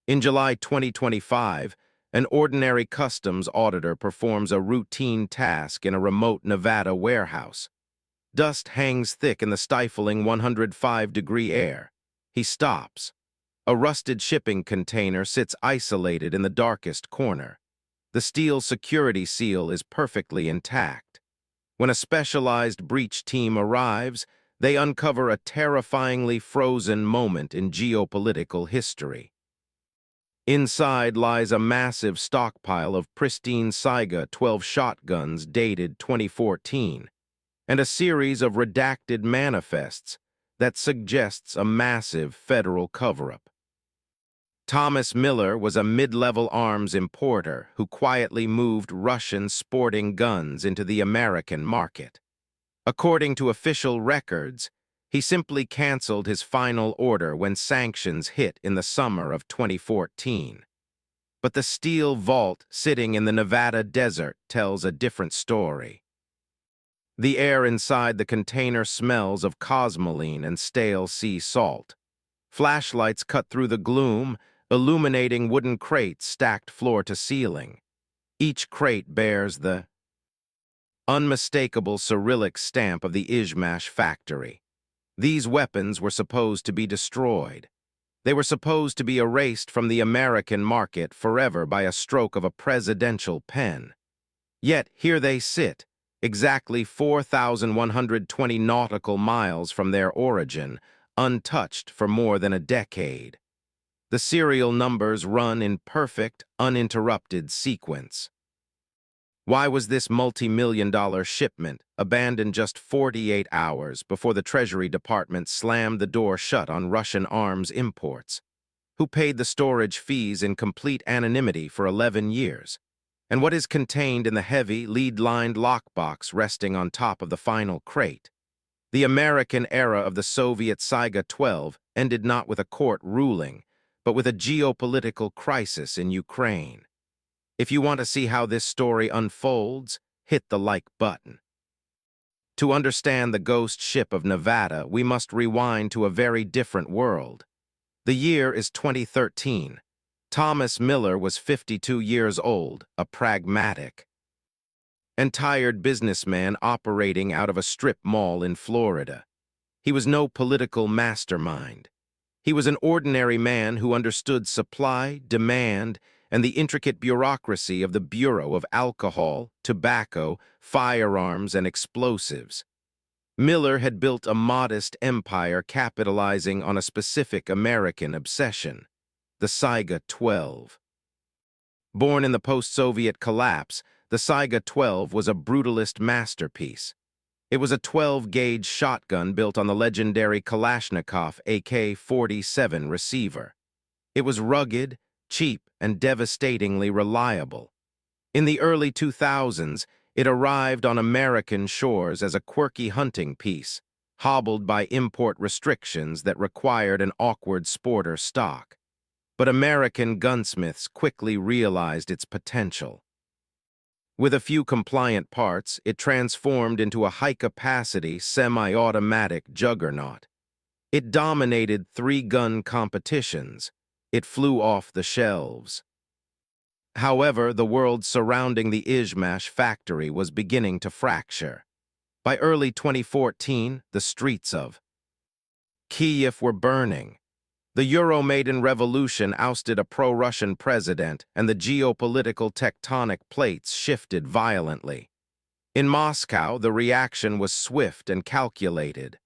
In July 2025, an ordinary customs auditor performs a routine task in a remote Nevada warehouse. Dust hangs thick in the stifling 105-degree air. He stops. A rusted shipping container sits isolated in the darkest corner. The steel security seal is perfectly intact. When a specialized breach team arrives, they uncover a terrifyingly frozen moment in geopolitical history. Inside lies a massive stockpile of pristine Saiga-12 shotguns dated 2014, and a series of redacted manifests that suggests a massive federal cover-up. Thomas Miller was a mid-level arms importer who quietly moved Russian sporting guns into the American market. According to official records, he simply canceled his final order when sanctions hit in the summer of 2014. But the steel vault sitting in the Nevada desert tells a different story. The air inside the container smells of cosmoline and stale sea salt. Flashlights cut through the gloom, illuminating wooden crates stacked floor to ceiling. Each crate bears the unmistakable Cyrillic stamp of the Izhmash factory. These weapons were supposed to be destroyed. They were supposed to be erased from the American market forever by a stroke of a presidential pen. Yet here they sit, exactly 4,120 nautical miles from their origin, untouched for more than a decade. The serial numbers run in perfect, uninterrupted sequence. Why was this multi-million-dollar shipment abandoned just 48 hours before the Treasury Department slammed the door shut on Russian arms imports? Who paid the storage fees in complete anonymity for 11 years? And what is contained in the heavy, lead-lined lockbox resting on top of the final crate? The American era of the Soviet Saiga-12 ended not with a court ruling, but with a geopolitical crisis in Ukraine. If you want to see how this story unfolds, hit the like button. To understand the ghost ship of Nevada, we must rewind to a very different world. The year is 2013. Thomas Miller was 52 years old, a pragmatic and tired businessman operating out of a strip mall in Florida. He was no political mastermind. He was an ordinary man who understood supply, demand, and the intricate bureaucracy of the Bureau of Alcohol, Tobacco, Firearms, and Explosives. Miller had built a modest empire capitalizing on a specific American obsession, the Saiga-12. Born in the post-Soviet collapse, the Saiga-12 was a brutalist masterpiece. It was a 12-gauge shotgun built on the legendary Kalashnikov AK-47 receiver. It was rugged, cheap, and devastatingly reliable. In the early 2000s, it arrived on American shores as a quirky hunting piece, hobbled by import restrictions that required an awkward sporter stock. But American gunsmiths quickly realized its potential. With a few compliant parts, it transformed into a high-capacity, semi-automatic juggernaut. It dominated three-gun competitions. It flew off the shelves. However, the world surrounding the Izhmash factory was beginning to fracture. By early 2014, the streets of Kyiv were burning. The Euromaidan revolution ousted a pro-Russian president, and the geopolitical tectonic plates shifted violently. In Moscow, the reaction was swift and calculated.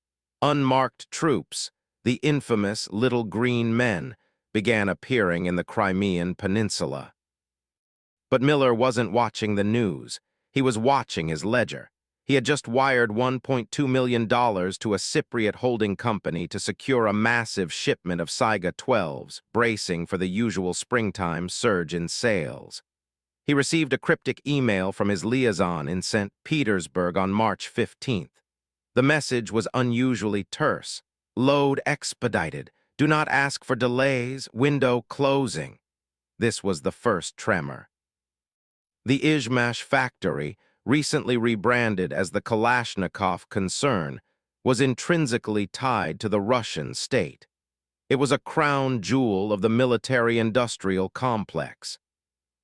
Unmarked troops, the infamous Little Green Men, began appearing in the Crimean Peninsula. But Miller wasn't watching the news. He was watching his ledger. He had just wired $1.2 million to a Cypriot holding company to secure a massive shipment of Saiga-12s, bracing for the usual springtime surge in sales. He received a cryptic email from his liaison in St. Petersburg on March 15th. The message was unusually terse. Load expedited. Do not ask for delays. Window closing. This was the first tremor. The Izhmash factory, recently rebranded as the Kalashnikov concern, was intrinsically tied to the Russian state. It was a crown jewel of the military-industrial complex.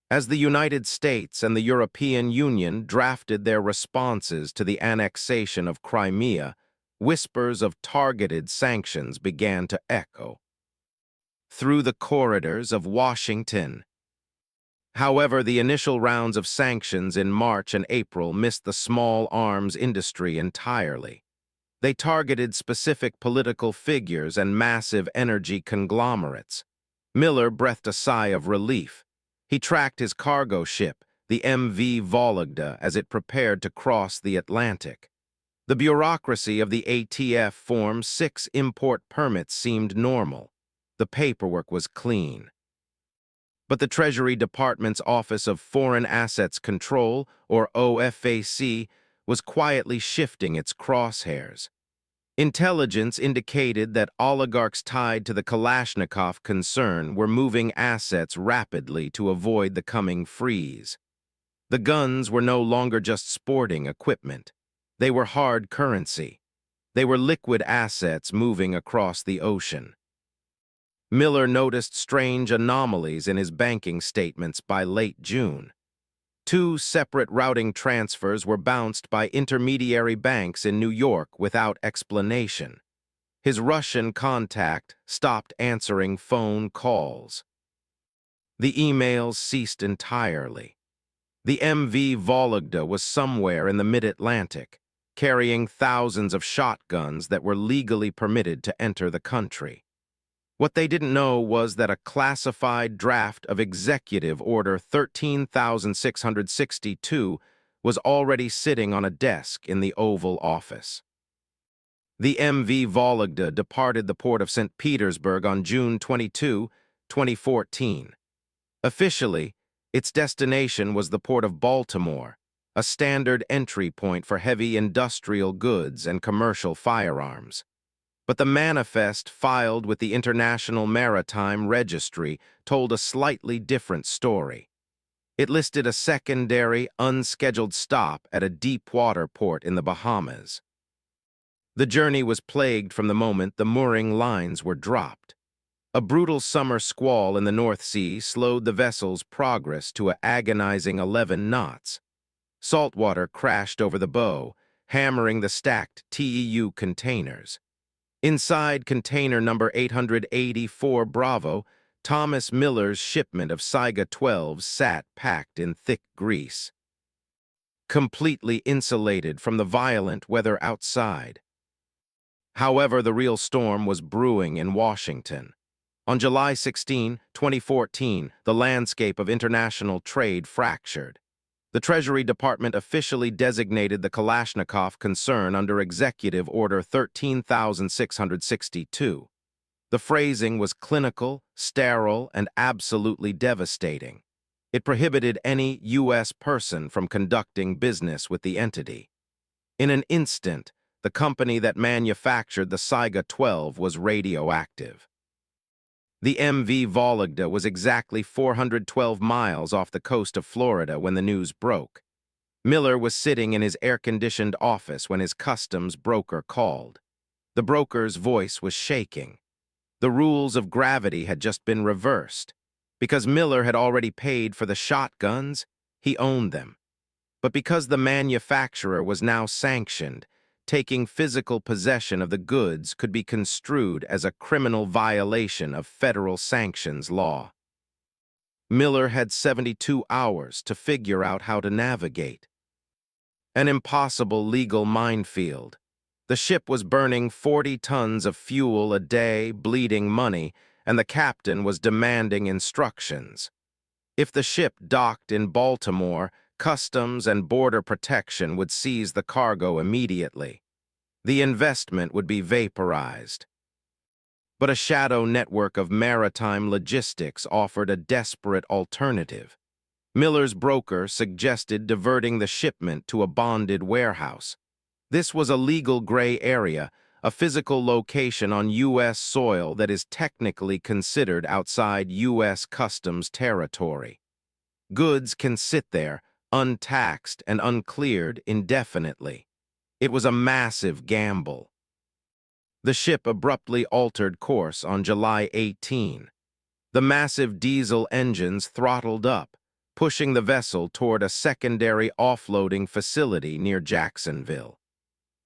As the United States and the European Union drafted their responses to the annexation of Crimea, whispers of targeted sanctions began to echo through the corridors of Washington. However, the initial rounds of sanctions in March and April missed the small arms industry entirely. They targeted specific political figures and massive energy conglomerates. Miller breathed a sigh of relief. He tracked his cargo ship, the MV Vologda, as it prepared to cross the Atlantic. The bureaucracy of the ATF Form 6 import permits seemed normal. The paperwork was clean. But the Treasury Department's Office of Foreign Assets Control, or OFAC, was quietly shifting its crosshairs. Intelligence indicated that oligarchs tied to the Kalashnikov concern were moving assets rapidly to avoid the coming freeze. The guns were no longer just sporting equipment. They were hard currency. They were liquid assets moving across the ocean. Miller noticed strange anomalies in his banking statements by late June. 2 separate routing transfers were bounced by intermediary banks in New York without explanation. His Russian contact stopped answering phone calls. The emails ceased entirely. The MV Vologda was somewhere in the mid-Atlantic, carrying thousands of shotguns that were legally permitted to enter the country. What they didn't know was that a classified draft of Executive Order 13,662 was already sitting on a desk in the Oval Office. The MV Vologda departed the port of St. Petersburg on June 22, 2014. Officially, its destination was the port of Baltimore, a standard entry point for heavy industrial goods and commercial firearms. But the manifest filed with the International Maritime Registry told a slightly different story. It listed a secondary, unscheduled stop at a deep-water port in the Bahamas. The journey was plagued from the moment the mooring lines were dropped. A brutal summer squall in the North Sea slowed the vessel's progress to an agonizing 11 knots. Saltwater crashed over the bow, hammering the stacked TEU containers. Inside container number 884 Bravo, Thomas Miller's shipment of Saiga-12 sat packed in thick grease, completely insulated from the violent weather outside. However, the real storm was brewing in Washington. On July 16, 2014, the landscape of international trade fractured. The Treasury Department officially designated the Kalashnikov concern under Executive Order 13,662. The phrasing was clinical, sterile, and absolutely devastating. It prohibited any U.S. person from conducting business with the entity. In an instant, the company that manufactured the Saiga-12 was radioactive. The MV Vologda was exactly 412 miles off the coast of Florida when the news broke. Miller was sitting in his air-conditioned office when his customs broker called. The broker's voice was shaking. The rules of gravity had just been reversed. Because Miller had already paid for the shotguns, he owned them. But because the manufacturer was now sanctioned, taking physical possession of the goods could be construed as a criminal violation of federal sanctions law. Miller had 72 hours to figure out how to navigate. An impossible legal minefield. The ship was burning 40 tons of fuel a day, bleeding money, and the captain was demanding instructions. If the ship docked in Baltimore, Customs and Border Protection would seize the cargo immediately. The investment would be vaporized. But a shadow network of maritime logistics offered a desperate alternative. Miller's broker suggested diverting the shipment to a bonded warehouse. This was a legal gray area, a physical location on U.S. soil that is technically considered outside U.S. customs territory. Goods can sit there, untaxed and uncleared indefinitely. It was a massive gamble. The ship abruptly altered course on July 18. The massive diesel engines throttled up, pushing the vessel toward a secondary offloading facility near Jacksonville.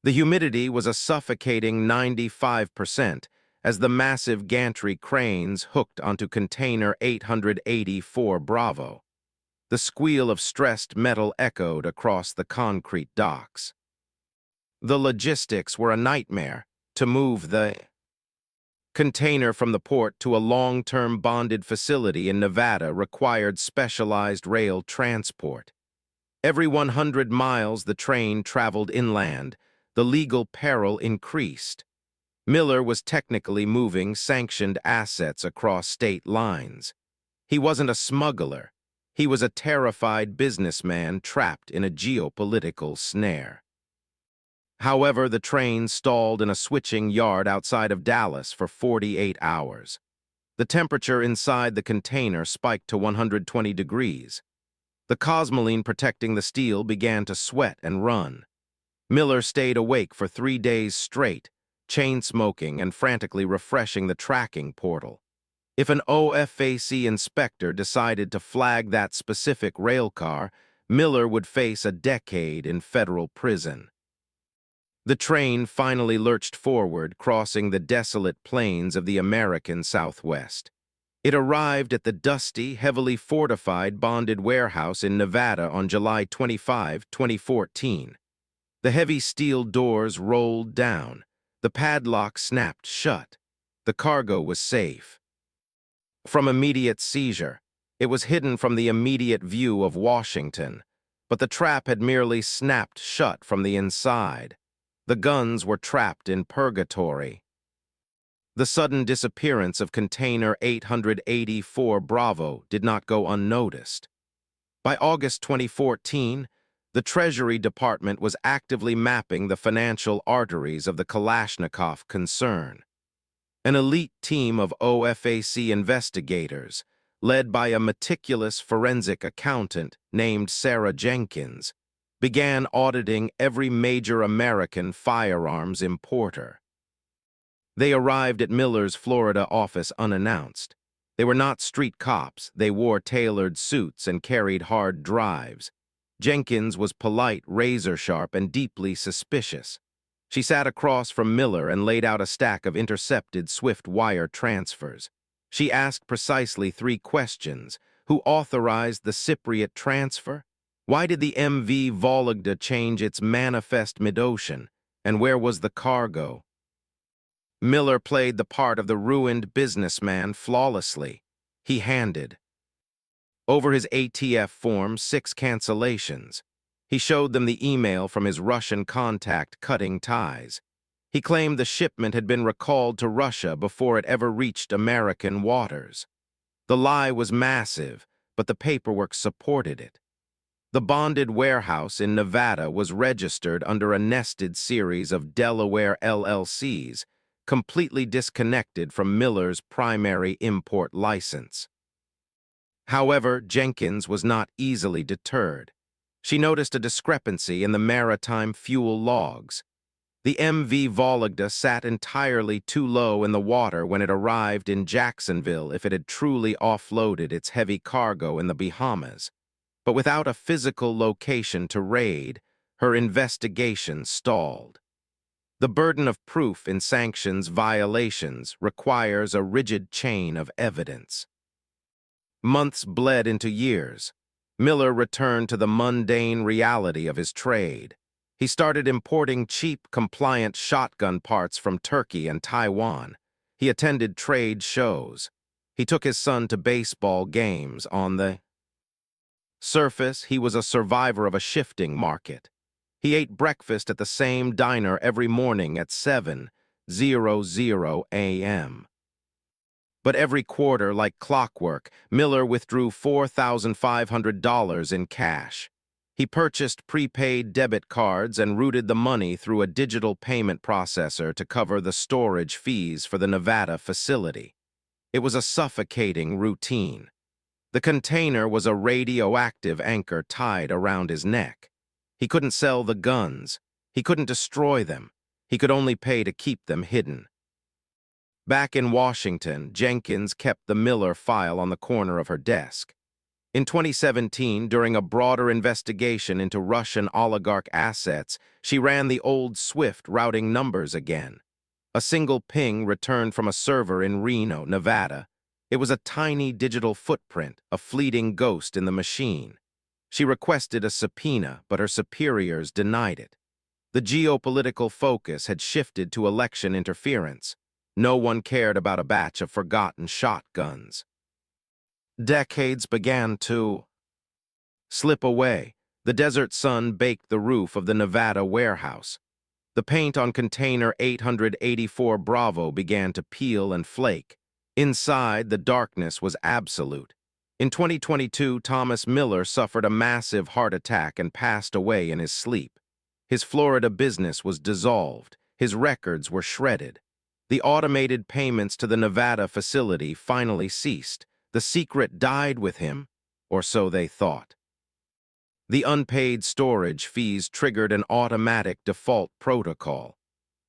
The humidity was a suffocating 95% as the massive gantry cranes hooked onto container 884 Bravo. The squeal of stressed metal echoed across the concrete docks. The logistics were a nightmare. To move the container from the port to a long-term bonded facility in Nevada required specialized rail transport. Every 100 miles the train traveled inland, the legal peril increased. Miller was technically moving sanctioned assets across state lines. He wasn't a smuggler. He was a terrified businessman trapped in a geopolitical snare. However, the train stalled in a switching yard outside of Dallas for 48 hours. The temperature inside the container spiked to 120 degrees. The cosmoline protecting the steel began to sweat and run. Miller stayed awake for 3 days straight, chain-smoking and frantically refreshing the tracking portal. If an OFAC inspector decided to flag that specific railcar, Miller would face a decade in federal prison. The train finally lurched forward, crossing the desolate plains of the American Southwest. It arrived at the dusty, heavily fortified bonded warehouse in Nevada on July 25, 2014. The heavy steel doors rolled down. The padlock snapped shut. The cargo was safe. From immediate seizure, it was hidden from the immediate view of Washington, but the trap had merely snapped shut from the inside. The guns were trapped in purgatory. The sudden disappearance of container 884 Bravo did not go unnoticed. By August 2014, the Treasury Department was actively mapping the financial arteries of the Kalashnikov concern. An elite team of OFAC investigators, led by a meticulous forensic accountant named Sarah Jenkins, began auditing every major American firearms importer. They arrived at Miller's Florida office unannounced. They were not street cops. They wore tailored suits and carried hard drives. Jenkins was polite, razor-sharp, and deeply suspicious. She sat across from Miller and laid out a stack of intercepted Swift wire transfers. She asked precisely 3 questions. Who authorized the Cypriot transfer? Why did the MV Vologda change its manifest mid-ocean? And where was the cargo? Miller played the part of the ruined businessman flawlessly. He handed over his ATF form 6 cancellations. He showed them the email from his Russian contact cutting ties. He claimed the shipment had been recalled to Russia before it ever reached American waters. The lie was massive, but the paperwork supported it. The bonded warehouse in Nevada was registered under a nested series of Delaware LLCs, completely disconnected from Miller's primary import license. However, Jenkins was not easily deterred. She noticed a discrepancy in the maritime fuel logs. The MV Vologda sat entirely too low in the water when it arrived in Jacksonville if it had truly offloaded its heavy cargo in the Bahamas. But without a physical location to raid, her investigation stalled. The burden of proof in sanctions violations requires a rigid chain of evidence. Months bled into years. Miller returned to the mundane reality of his trade. He started importing cheap, compliant shotgun parts from Turkey and Taiwan. He attended trade shows. He took his son to baseball games. On the surface, he was a survivor of a shifting market. He ate breakfast at the same diner every morning at 7:00 a.m. But every quarter, like clockwork, Miller withdrew $4,500 in cash. He purchased prepaid debit cards and routed the money through a digital payment processor to cover the storage fees for the Nevada facility. It was a suffocating routine. The container was a radioactive anchor tied around his neck. He couldn't sell the guns. He couldn't destroy them. He could only pay to keep them hidden. Back in Washington, Jenkins kept the Miller file on the corner of her desk. In 2017, during a broader investigation into Russian oligarch assets, she ran the old Swift routing numbers again. A single ping returned from a server in Reno, Nevada. It was a tiny digital footprint, a fleeting ghost in the machine. She requested a subpoena, but her superiors denied it. The geopolitical focus had shifted to election interference. No one cared about a batch of forgotten shotguns. Decades began to slip away. The desert sun baked the roof of the Nevada warehouse. The paint on container 884 Bravo began to peel and flake. Inside, the darkness was absolute. In 2022, Thomas Miller suffered a massive heart attack and passed away in his sleep. His Florida business was dissolved. His records were shredded. The automated payments to the Nevada facility finally ceased. The secret died with him, or so they thought. The unpaid storage fees triggered an automatic default protocol.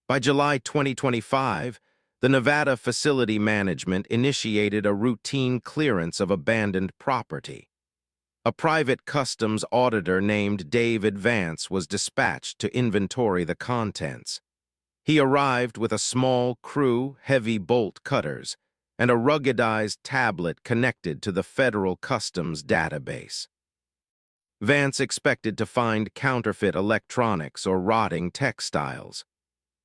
By July 2025, the Nevada facility management initiated a routine clearance of abandoned property. A private customs auditor named David Vance was dispatched to inventory the contents. He arrived with a small crew, heavy bolt cutters, and a ruggedized tablet connected to the federal customs database. Vance expected to find counterfeit electronics or rotting textiles.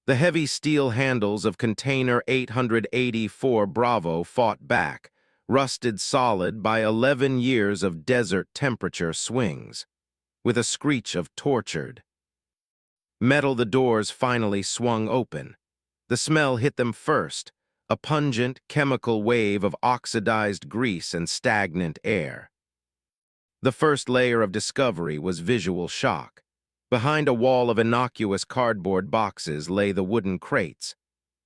The heavy steel handles of container 884 Bravo fought back, rusted solid by 11 years of desert temperature swings. With a screech of tortured metal, the doors finally swung open. The smell hit them first, a pungent chemical wave of oxidized grease and stagnant air. The first layer of discovery was visual shock. Behind a wall of innocuous cardboard boxes lay the wooden crates.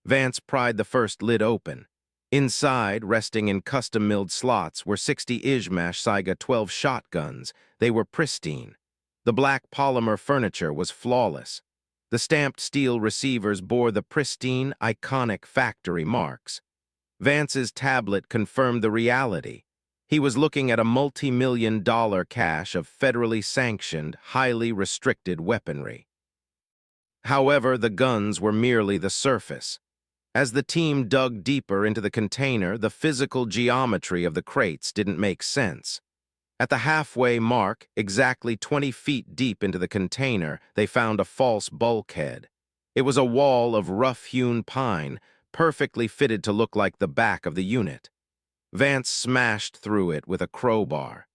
Vance pried the first lid open. Inside, resting in custom-milled slots, were 60 Izhmash Saiga-12 shotguns. They were pristine. The black polymer furniture was flawless. The stamped steel receivers bore the pristine, iconic factory marks. Vance's tablet confirmed the reality. He was looking at a multi-million-dollar cache of federally sanctioned, highly restricted weaponry. However, the guns were merely the surface. As the team dug deeper into the container, the physical geometry of the crates didn't make sense. At the halfway mark, exactly 20 feet deep into the container, they found a false bulkhead. It was a wall of rough-hewn pine, perfectly fitted to look like the back of the unit. Vance smashed through it with a crowbar.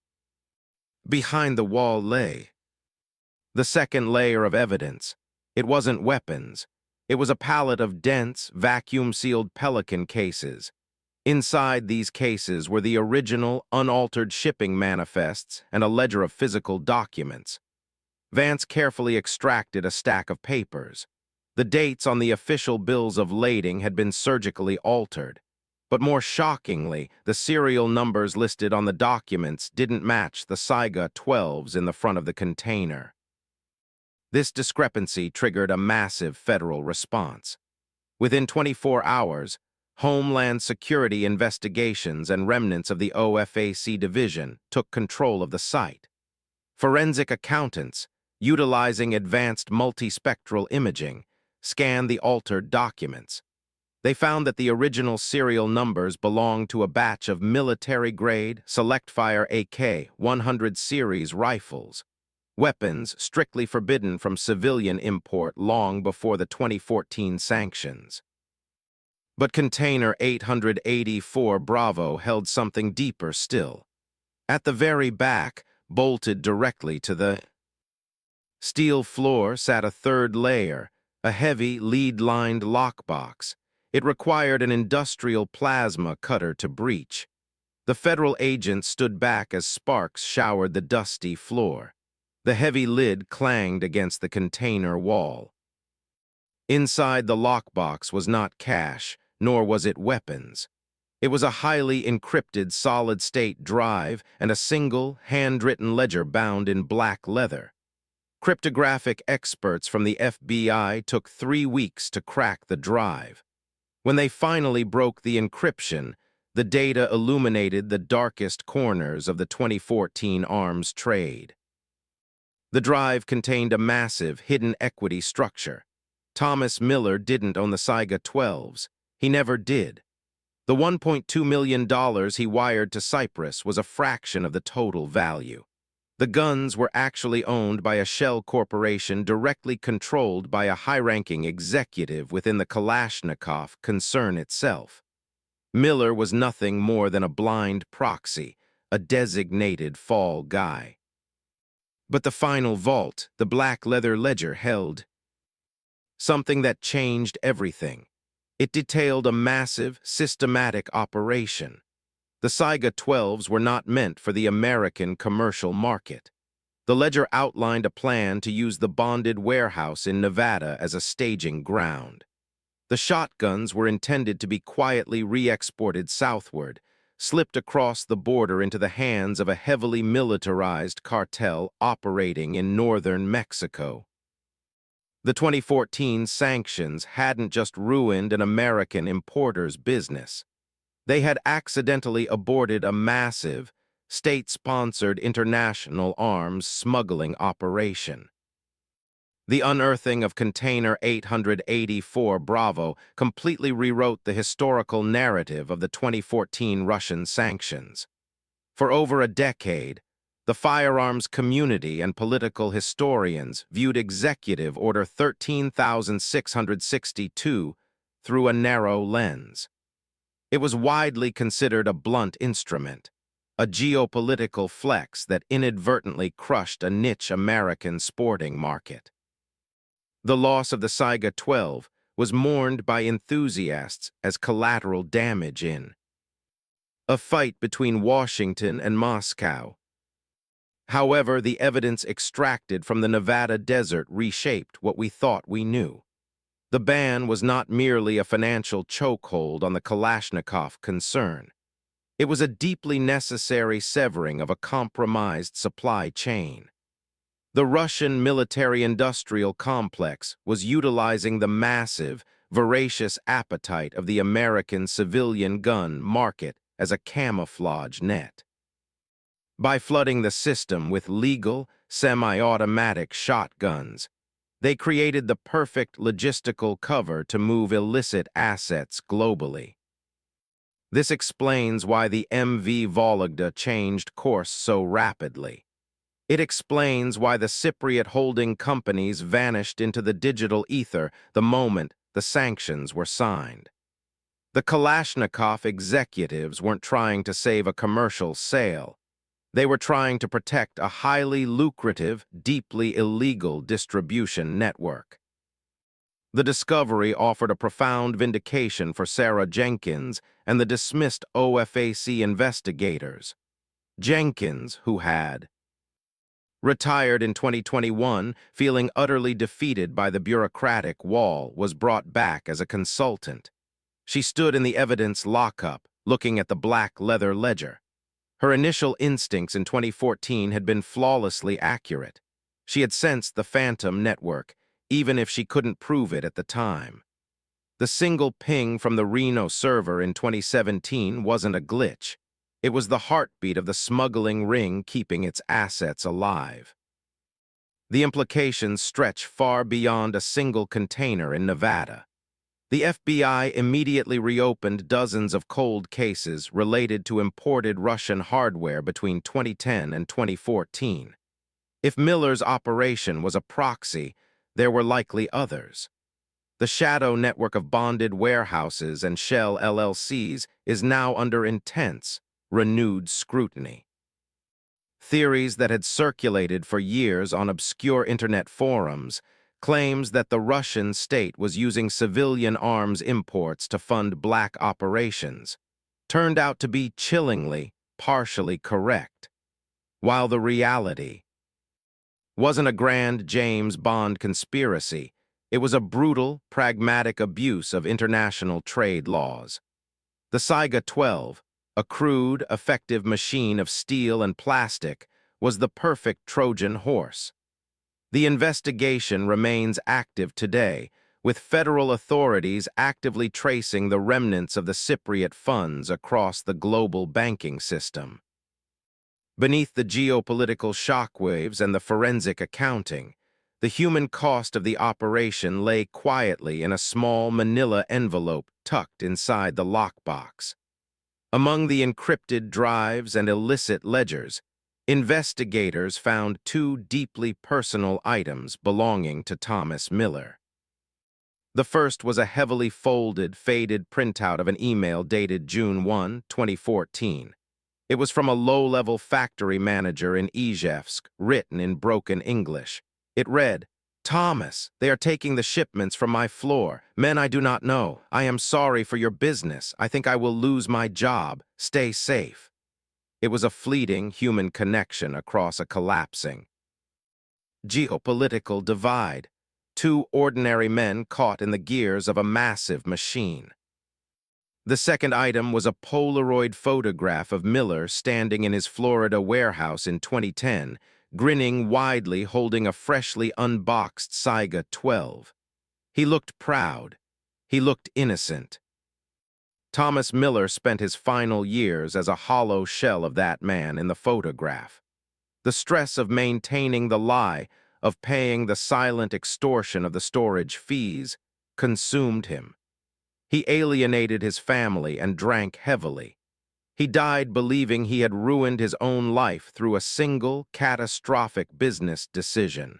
Behind the wall lay the second layer of evidence. It wasn't weapons. It was a pallet of dense, vacuum-sealed Pelican cases. Inside these cases were the original, unaltered shipping manifests and a ledger of physical documents. Vance carefully extracted a stack of papers. The dates on the official bills of lading had been surgically altered. But more shockingly, the serial numbers listed on the documents didn't match the Saiga-12s in the front of the container. This discrepancy triggered a massive federal response. Within 24 hours, Homeland Security investigations and remnants of the OFAC division took control of the site. Forensic accountants, utilizing advanced multispectral imaging, scanned the altered documents. They found that the original serial numbers belonged to a batch of military-grade, select-fire AK-100 series rifles, weapons strictly forbidden from civilian import long before the 2014 sanctions. But container 884 Bravo held something deeper still. At the very back, bolted directly to the steel floor, sat a third layer, a heavy, lead-lined lockbox. It required an industrial plasma cutter to breach. The federal agent stood back as sparks showered the dusty floor. The heavy lid clanged against the container wall. Inside the lockbox was not cash, nor was it weapons. It was a highly encrypted solid-state drive and a single, handwritten ledger bound in black leather. Cryptographic experts from the FBI took 3 weeks to crack the drive. When they finally broke the encryption, the data illuminated the darkest corners of the 2014 arms trade. The drive contained a massive, hidden equity structure. Thomas Miller didn't own the Saiga-12s. He never did. The $1.2 million he wired to Cyprus was a fraction of the total value. The guns were actually owned by a shell corporation directly controlled by a high-ranking executive within the Kalashnikov concern itself. Miller was nothing more than a blind proxy, a designated fall guy. But the final vault, the black leather ledger, held something that changed everything. It detailed a massive, systematic operation. The Saiga-12s were not meant for the American commercial market. The ledger outlined a plan to use the bonded warehouse in Nevada as a staging ground. The shotguns were intended to be quietly re-exported southward, slipped across the border into the hands of a heavily militarized cartel operating in northern Mexico. The 2014 sanctions hadn't just ruined an American importer's business. They had accidentally aborted a massive, state-sponsored international arms smuggling operation. The unearthing of Container 884 Bravo completely rewrote the historical narrative of the 2014 Russian sanctions. For over a decade, the firearms community and political historians viewed Executive Order 13,662 through a narrow lens. It was widely considered a blunt instrument, a geopolitical flex that inadvertently crushed a niche American sporting market. The loss of the Saiga-12 was mourned by enthusiasts as collateral damage in a fight between Washington and Moscow. However, the evidence extracted from the Nevada desert reshaped what we thought we knew. The ban was not merely a financial chokehold on the Kalashnikov concern. It was a deeply necessary severing of a compromised supply chain. The Russian military-industrial complex was utilizing the massive, voracious appetite of the American civilian gun market as a camouflage net. By flooding the system with legal, semi-automatic shotguns, they created the perfect logistical cover to move illicit assets globally. This explains why the MV Vologda changed course so rapidly. It explains why the Cypriot holding companies vanished into the digital ether the moment the sanctions were signed. The Kalashnikov executives weren't trying to save a commercial sale. They were trying to protect a highly lucrative, deeply illegal distribution network. The discovery offered a profound vindication for Sarah Jenkins and the dismissed OFAC investigators. Jenkins, who had retired in 2021, feeling utterly defeated by the bureaucratic wall, was brought back as a consultant. She stood in the evidence lockup, looking at the black leather ledger. Her initial instincts in 2014 had been flawlessly accurate. She had sensed the phantom network, even if she couldn't prove it at the time. The single ping from the Reno server in 2017 wasn't a glitch. It was the heartbeat of the smuggling ring keeping its assets alive. The implications stretch far beyond a single container in Nevada. The FBI immediately reopened dozens of cold cases related to imported Russian hardware between 2010 and 2014. If Miller's operation was a proxy, there were likely others. The shadow network of bonded warehouses and shell LLCs is now under intense, renewed scrutiny. Theories that had circulated for years on obscure internet forums, claims that the Russian state was using civilian arms imports to fund black operations, turned out to be chillingly, partially correct. While the reality wasn't a grand James Bond conspiracy, it was a brutal, pragmatic abuse of international trade laws. The Saiga-12, a crude, effective machine of steel and plastic, was the perfect Trojan horse. The investigation remains active today, with federal authorities actively tracing the remnants of the Cypriot funds across the global banking system. Beneath the geopolitical shockwaves and the forensic accounting, the human cost of the operation lay quietly in a small manila envelope tucked inside the lockbox. Among the encrypted drives and illicit ledgers, investigators found two deeply personal items belonging to Thomas Miller. The first was a heavily folded, faded printout of an email dated June 1, 2014. It was from a low-level factory manager in Izhmash, written in broken English. It read, "Thomas, they are taking the shipments from my floor. Men I do not know. I am sorry for your business. I think I will lose my job. Stay safe." It was a fleeting human connection across a collapsing geopolitical divide. Two ordinary men caught in the gears of a massive machine. The second item was a Polaroid photograph of Miller standing in his Florida warehouse in 2010, grinning widely holding a freshly unboxed Saiga-12. He looked proud. He looked innocent. Thomas Miller spent his final years as a hollow shell of that man in the photograph. The stress of maintaining the lie, of paying the silent extortion of the storage fees, consumed him. He alienated his family and drank heavily. He died believing he had ruined his own life through a single, catastrophic business decision.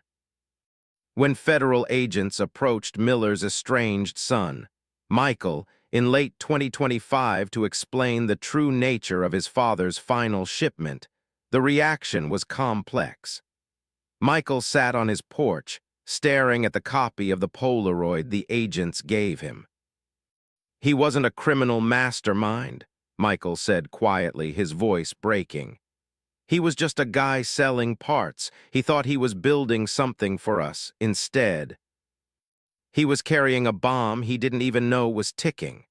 When federal agents approached Miller's estranged son, Michael, in late 2025 to explain the true nature of his father's final shipment, the reaction was complex. Michael sat on his porch, staring at the copy of the Polaroid the agents gave him. "He wasn't a criminal mastermind," Michael said quietly, his voice breaking. "He was just a guy selling parts. He thought he was building something for us. Instead, he was carrying a bomb he didn't even know was ticking."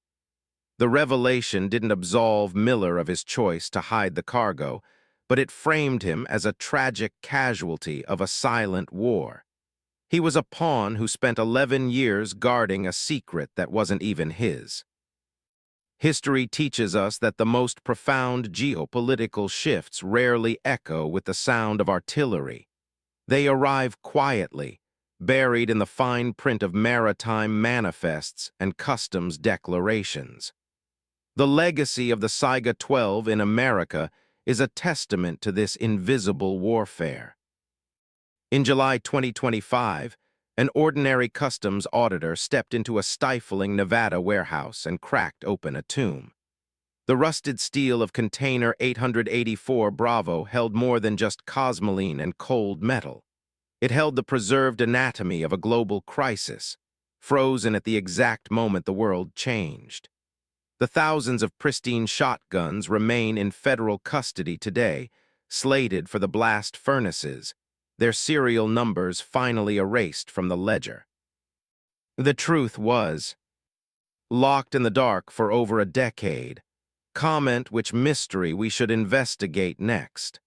The revelation didn't absolve Miller of his choice to hide the cargo, but it framed him as a tragic casualty of a silent war. He was a pawn who spent 11 years guarding a secret that wasn't even his. History teaches us that the most profound geopolitical shifts rarely echo with the sound of artillery. They arrive quietly, buried in the fine print of maritime manifests and customs declarations. The legacy of the Saiga-12 in America is a testament to this invisible warfare. In July 2025, an ordinary customs auditor stepped into a stifling Nevada warehouse and cracked open a tomb. The rusted steel of container 884 Bravo held more than just cosmoline and cold metal. It held the preserved anatomy of a global crisis, frozen at the exact moment the world changed. The thousands of pristine shotguns remain in federal custody today, slated for the blast furnaces, their serial numbers finally erased from the ledger. The truth was, locked in the dark for over a decade, comment which mystery we should investigate next.